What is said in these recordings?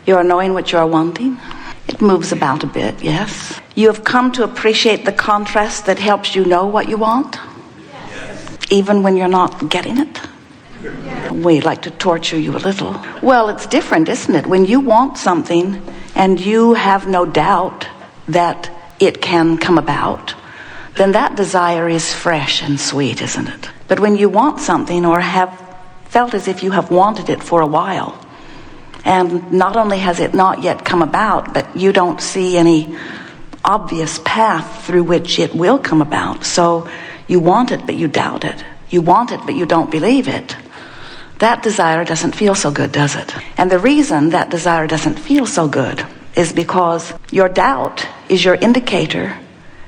You are knowing what you are wanting. It moves about a bit, yes. You have come to appreciate the contrast that helps you know what you want, even when you're not getting it. We like to torture you a little. Well, it's different, isn't it? When you want something and you have no doubt that it can come about, then that desire is fresh and sweet, isn't it? But when you want something or have felt as if you have wanted it for a while, and not only has it not yet come about, but you don't see any obvious path through which it will come about. So you want it, but you doubt it. You want it, but you don't believe it. That desire doesn't feel so good, does it? And the reason that desire doesn't feel so good is because your doubt is your indicator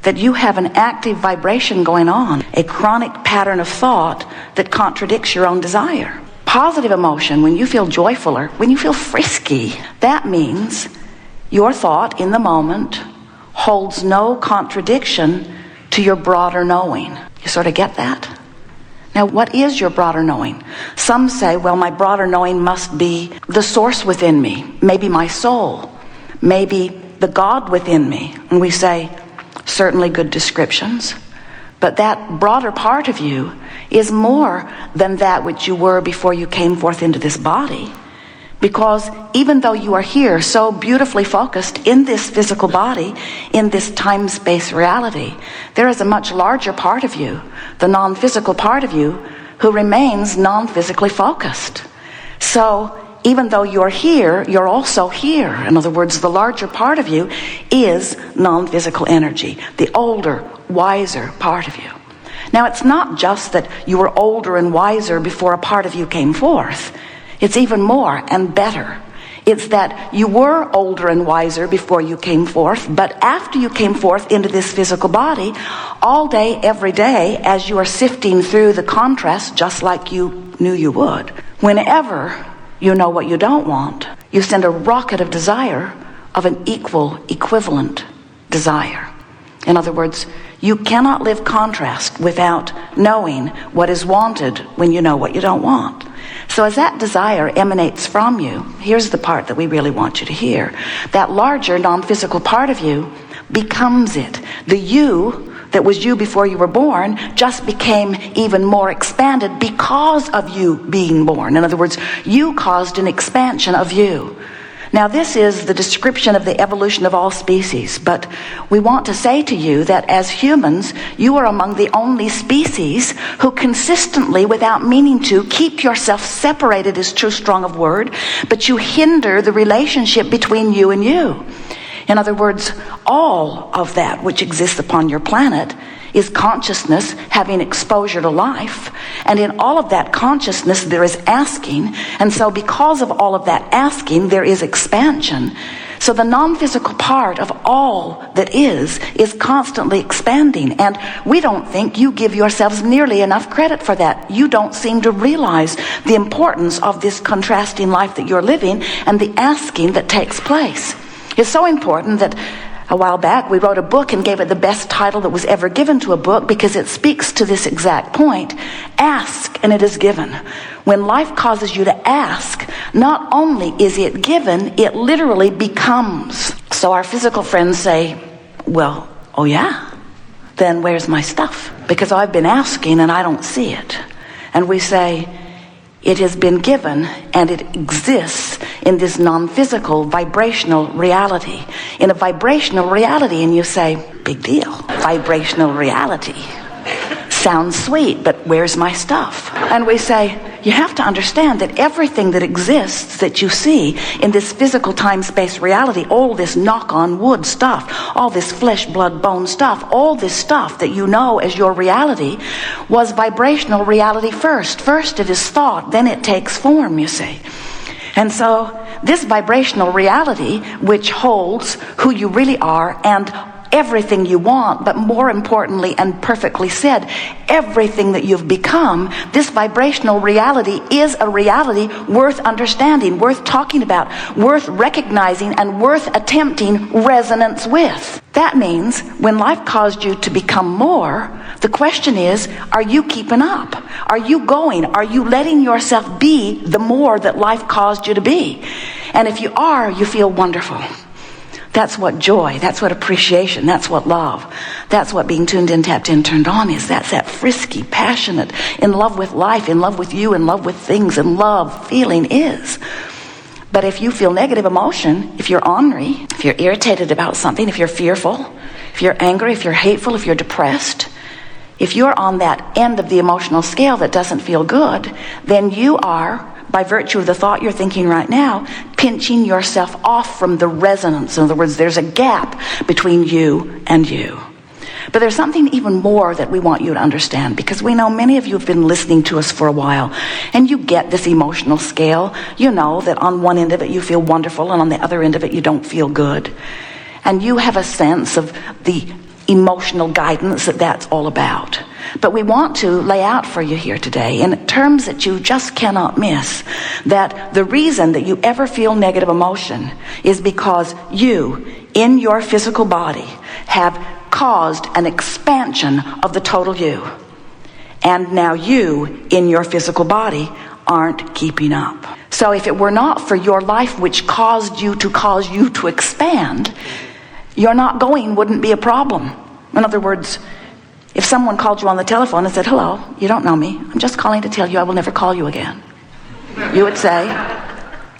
that you have an active vibration going on, a chronic pattern of thought that contradicts your own desire. Positive emotion, when you feel joyful or when you feel frisky, that means your thought in the moment holds no contradiction to your broader knowing. You sort of get that? Now, what is your broader knowing? Some say, well, my broader knowing must be the source within me, maybe my soul, maybe the God within me. And we say, certainly good descriptions. But that broader part of you is more than that which you were before you came forth into this body. Because even though you are here so beautifully focused in this physical body, in this time-space reality, there is a much larger part of you, the non-physical part of you, who remains non-physically focused. So even though you're here, you're also here. In other words, the larger part of you is non-physical energy, the older, wiser part of you. Now, it's not just that you were older and wiser before a part of you came forth. It's even more and better. It's that you were older and wiser before you came forth, but after you came forth into this physical body, all day, every day, as you are sifting through the contrast, just like you knew you would, whenever you know what you don't want, you send a rocket of desire of an equal, equivalent desire. In other words, you cannot live contrast without knowing what is wanted when you know what you don't want. So as that desire emanates from you, here's the part that we really want you to hear. That larger non-physical part of you becomes it. The you that was you before you were born just became even more expanded because of you being born. In other words, you caused an expansion of you. Now, this is the description of the evolution of all species, but we want to say to you that as humans, you are among the only species who consistently, without meaning to, keep yourself separated is too strong a word, but you hinder the relationship between you and you. In other words, all of that which exists upon your planet is consciousness having exposure to life. And in all of that consciousness, there is asking. And so because of all of that asking, there is expansion. So the non-physical part of all that is constantly expanding. And we don't think you give yourselves nearly enough credit for that. You don't seem to realize the importance of this contrasting life that you're living and the asking that takes place. It's so important that a while back we wrote a book and gave it the best title that was ever given to a book because it speaks to this exact point. Ask and it is given. When life causes you to ask, not only is it given, it literally becomes. So our physical friends say, well, oh yeah, then where's my stuff? Because I've been asking and I don't see it. And we say, it has been given and it exists in this non-physical vibrational reality. In a vibrational reality, and you say, big deal. Vibrational reality. Sounds sweet, but where's my stuff? And we say, you have to understand that everything that exists that you see in this physical time-space reality, all this knock-on-wood stuff, all this flesh, blood, bone stuff, all this stuff that you know as your reality was vibrational reality first. First it is thought, then it takes form, you see. And so this vibrational reality, which holds who you really are and everything you want, but more importantly and perfectly said, everything that you've become, this vibrational reality is a reality worth understanding, worth talking about, worth recognizing, and worth attempting resonance with. That means when life caused you to become more, the question is, are you keeping up? Are you going? Are you letting yourself be the more that life caused you to be? And if you are, you feel wonderful. That's what joy, that's what appreciation, that's what love, that's what being tuned in, tapped in, turned on is. That's that frisky, passionate, in love with life, in love with you, in love with things, in love feeling is. But if you feel negative emotion, if you're ornery, if you're irritated about something, if you're fearful, if you're angry, if you're hateful, if you're depressed, if you're on that end of the emotional scale that doesn't feel good, then you are, by virtue of the thought you're thinking right now, pinching yourself off from the resonance. In other words, there's a gap between you and you. But there's something even more that we want you to understand, because we know many of you have been listening to us for a while, and you get this emotional scale. You know that on one end of it you feel wonderful, and on the other end of it you don't feel good. And you have a sense of the emotional guidance that that's all about. But we want to lay out for you here today, in terms that you just cannot miss, that the reason that you ever feel negative emotion is because you, in your physical body, have caused an expansion of the total you. And now you, in your physical body, aren't keeping up. So if it were not for your life which caused you to expand, your not going wouldn't be a problem. In other words, if someone called you on the telephone and said, "Hello, you don't know me. I'm just calling to tell you I will never call you again," you would say,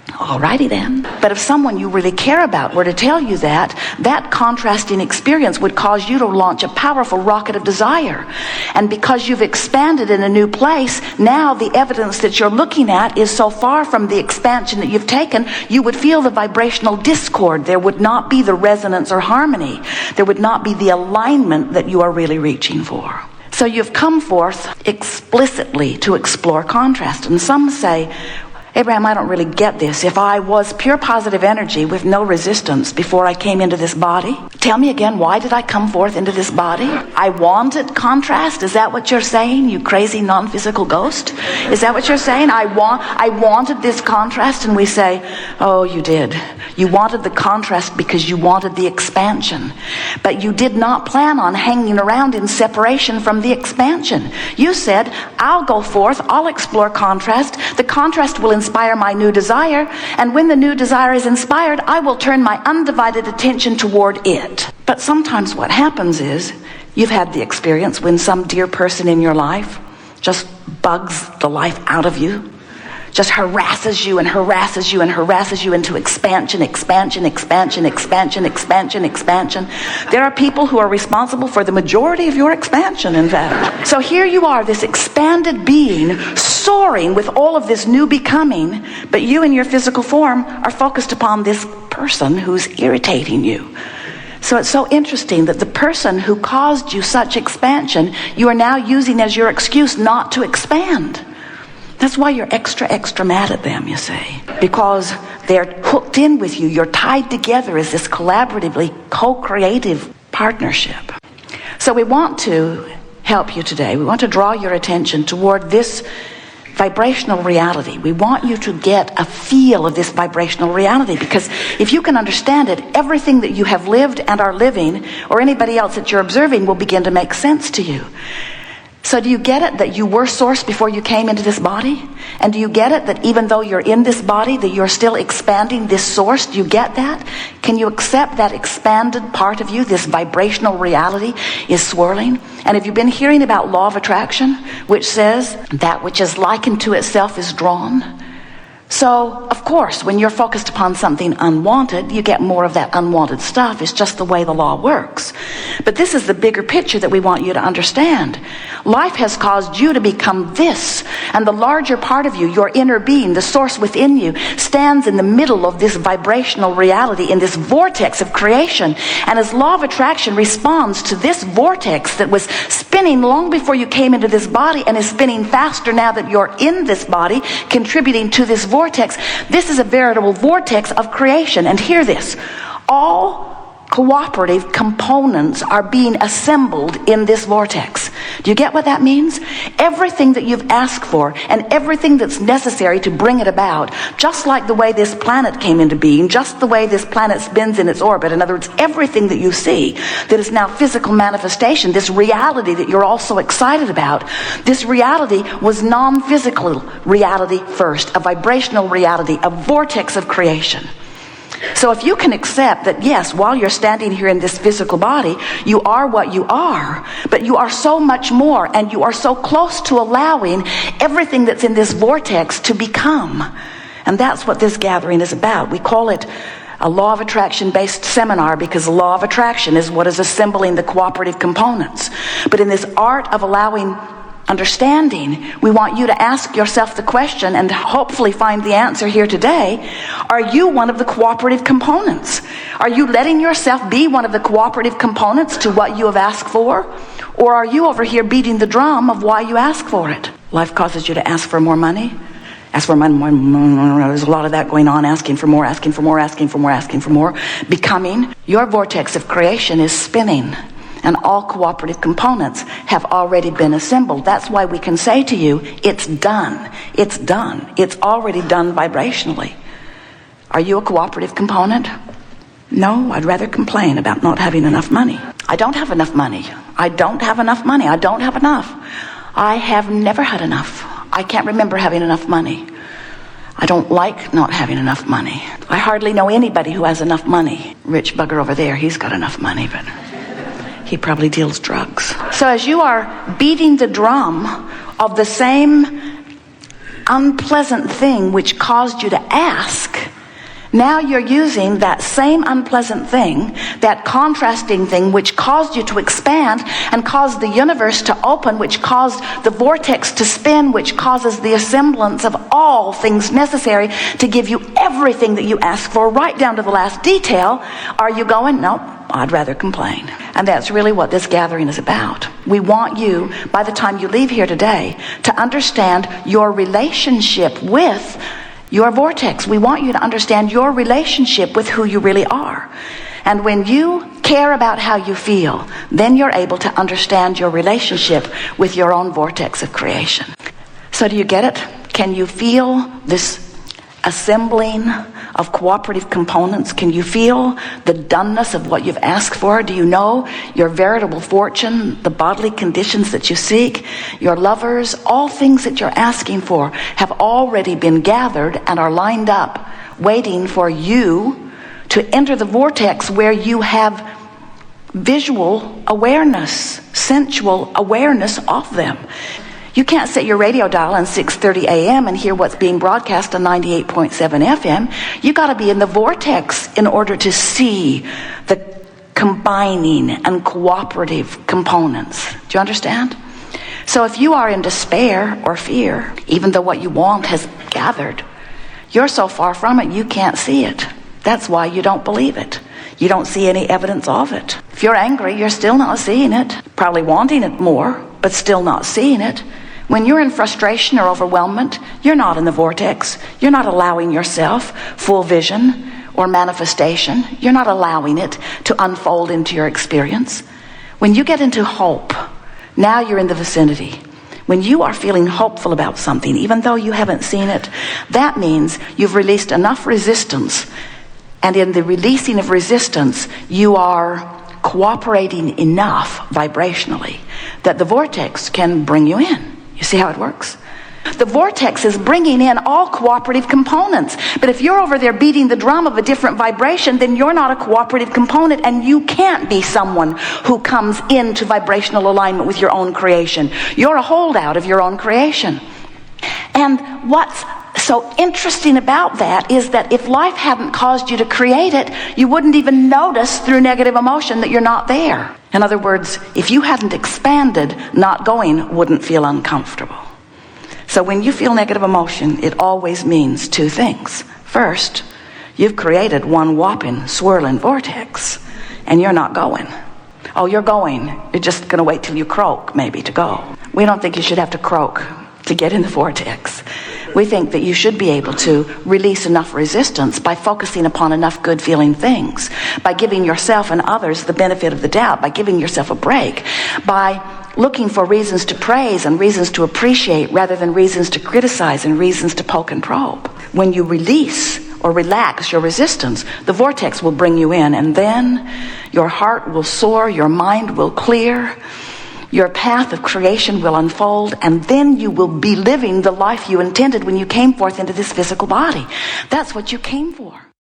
"Alrighty then." But if someone you really care about were to tell you that, that contrasting experience would cause you to launch a powerful rocket of desire. And because you've expanded in a new place, now the evidence that you're looking at is so far from the expansion that you've taken, you would feel the vibrational discord. There would not be the resonance or harmony. There would not be the alignment that you are really reaching for. So you've come forth explicitly to explore contrast. And some say, "Abraham, I don't really get this. If I was pure positive energy with no resistance before I came into this body, tell me again, why did I come forth into this body? I wanted contrast? Is that what you're saying, you crazy non-physical ghost? Is that what you're saying? I wanted this contrast?" And we say, "Oh, you did. You wanted the contrast because you wanted the expansion. But you did not plan on hanging around in separation from the expansion. You said, I'll go forth, I'll explore contrast. The contrast will inspire my new desire, and when the new desire is inspired, I will turn my undivided attention toward it." But sometimes what happens is, you've had the experience when some dear person in your life just bugs the life out of you, just harasses you and harasses you and harasses you into expansion. There are people who are responsible for the majority of your expansion, in fact. So here you are, this expanded being, soaring with all of this new becoming, but you in your physical form are focused upon this person who's irritating you. So it's so interesting that the person who caused you such expansion, you are now using as your excuse not to expand. That's why you're extra mad at them, you see. Because they're hooked in with you. You're tied together as this collaboratively co-creative partnership. So we want to help you today. We want to draw your attention toward this vibrational reality. We want you to get a feel of this vibrational reality, because if you can understand it, everything that you have lived and are living, or anybody else that you're observing, will begin to make sense to you. So do you get it that you were source before you came into this body? And do you get it that even though you're in this body, that you're still expanding this source? Do you get that? Can you accept that expanded part of you, this vibrational reality is swirling? And have you been hearing about law of attraction, which says that which is likened to itself is drawn? So, of course, when you're focused upon something unwanted, you get more of that unwanted stuff. It's just the way the law works. But this is the bigger picture that we want you to understand. Life has caused you to become this, and the larger part of you, your inner being, the source within you, stands in the middle of this vibrational reality, in this vortex of creation. And as law of attraction responds to this vortex that was spinning long before you came into this body and is spinning faster now that you're in this body, contributing to this vortex, this is a veritable vortex of creation. And hear this, all cooperative components are being assembled in this vortex. Do you get what that means? Everything that you've asked for and everything that's necessary to bring it about, just like the way this planet came into being, just the way this planet spins in its orbit. In other words, everything that you see that is now physical manifestation, this reality that you're all so excited about, this reality was non-physical reality first, a vibrational reality, a vortex of creation. So if you can accept that, yes, while you're standing here in this physical body, you are what you are, but you are so much more, and you are so close to allowing everything that's in this vortex to become. And that's what this gathering is about. We call it a law of attraction based seminar because the law of attraction is what is assembling the cooperative components. But in this art of allowing understanding, we want you to ask yourself the question and hopefully find the answer here today. Are you one of the cooperative components? Are you letting yourself be one of the cooperative components to what you have asked for? Or are you over here beating the drum of why you ask for it? Life causes you to ask for more money. Ask for money. There's a lot of that going on. Asking for more, asking for more, asking for more, asking for more. Becoming. Your vortex of creation is spinning. And all cooperative components have already been assembled. That's why we can say to you, it's done. It's done. It's already done vibrationally. Are you a cooperative component? No, I'd rather complain about not having enough money. I don't have enough money. I don't have enough money. I don't have enough. I have never had enough. I can't remember having enough money. I don't like not having enough money. I hardly know anybody who has enough money. Rich bugger over there, he's got enough money, but he probably deals drugs. So as you are beating the drum of the same unpleasant thing which caused you to ask, now you're using that same unpleasant thing, that contrasting thing which caused you to expand and caused the universe to open, which caused the vortex to spin, which causes the assemblance of all things necessary to give you everything that you ask for, right down to the last detail. Are you going? Nope, I'd rather complain. And that's really what this gathering is about. We want you, by the time you leave here today, to understand your relationship with your vortex. We want you to understand your relationship with who you really are. And when you care about how you feel, then you're able to understand your relationship with your own vortex of creation. So do you get it? Can you feel this assembling of cooperative components? Can you feel the doneness of what you've asked for? Do you know your veritable fortune, the bodily conditions that you seek, your lovers, all things that you're asking for have already been gathered and are lined up, waiting for you to enter the vortex where you have visual awareness, sensual awareness of them. You can't set your radio dial on 6:30 a.m. and hear what's being broadcast on 98.7 FM. You got to be in the vortex in order to see the combining and cooperative components. Do you understand? So if you are in despair or fear, even though what you want has gathered, you're so far from it you can't see it. That's why you don't believe it. You don't see any evidence of it. If you're angry, you're still not seeing it. Probably wanting it more, but still not seeing it. When you're in frustration or overwhelmment, you're not in the vortex. You're not allowing yourself full vision or manifestation. You're not allowing it to unfold into your experience. When you get into hope, now you're in the vicinity. When you are feeling hopeful about something, even though you haven't seen it, that means you've released enough resistance. And in the releasing of resistance, you are cooperating enough vibrationally that the vortex can bring you in. You see how it works? The vortex is bringing in all cooperative components. But if you're over there beating the drum of a different vibration, then you're not a cooperative component, and you can't be someone who comes into vibrational alignment with your own creation. You're a holdout of your own creation. And what's so interesting about that is that if life hadn't caused you to create it, you wouldn't even notice through negative emotion that you're not there. In other words, if you hadn't expanded, not going wouldn't feel uncomfortable. So when you feel negative emotion, it always means two things. First, you've created one whopping, swirling vortex, and you're not going. Oh, you're going. You're just going to wait till you croak, maybe, to go. We don't think you should have to croak to get in the vortex. We think that you should be able to release enough resistance by focusing upon enough good feeling things, by giving yourself and others the benefit of the doubt, by giving yourself a break, by looking for reasons to praise and reasons to appreciate rather than reasons to criticize and reasons to poke and probe. When you release or relax your resistance, the vortex will bring you in, and then your heart will soar, your mind will clear, your path of creation will unfold, and then you will be living the life you intended when you came forth into this physical body. That's what you came for.